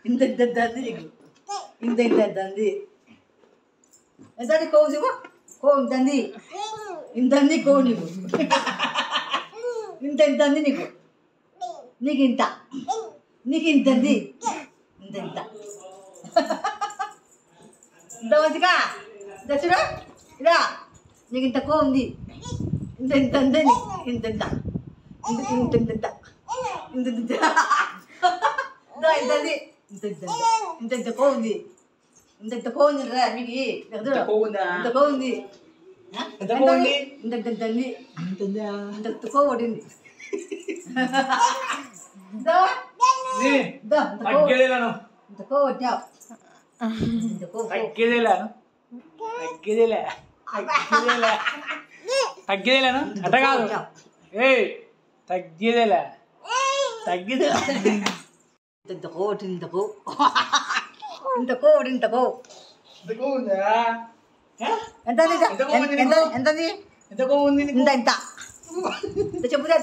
ఇంత ఇంత దంది నీకు ఇంత ఇంత దంది ఎంత కోవు నువ్వు కోవు ఇంతంది ఇంతంది కోవు నీకు ఇంత ఇంతంది నీకు నీకు ఇంత నీకు ఇంతంది ఇంత ఇంత ఇంత మంచిగా దచ్చురా ఇలా నీకు ఇంత కోవు ఉంది ఇంత ఇంత అంతే నీకు ఇంత ఇంత ఇంత ఇంత ఇంత ఇంత ఇంత ఇంతది ఇంత ఇంత ఇంత ఇంత కోవు ఉంది ఇంత ఇంత కోవు ఉంది రా మీకు ఇంత కోవు ఉంది ఇంత ఇంత అంది ఇంత కోవు పడింది ఇంత కోవు పట్టావు ఇంత కోవు తగ్గేదేలేను అట్ట కాదు ఏ తగ్గేదేలే తగ్గేదే ఇంత కోటి ఇంత కోవు ఇంత కోటి ఇంత కోవు ఎంత ఎంతది ఎంత కోవు ఉంది ఇంత ఇంత చెప్పుదా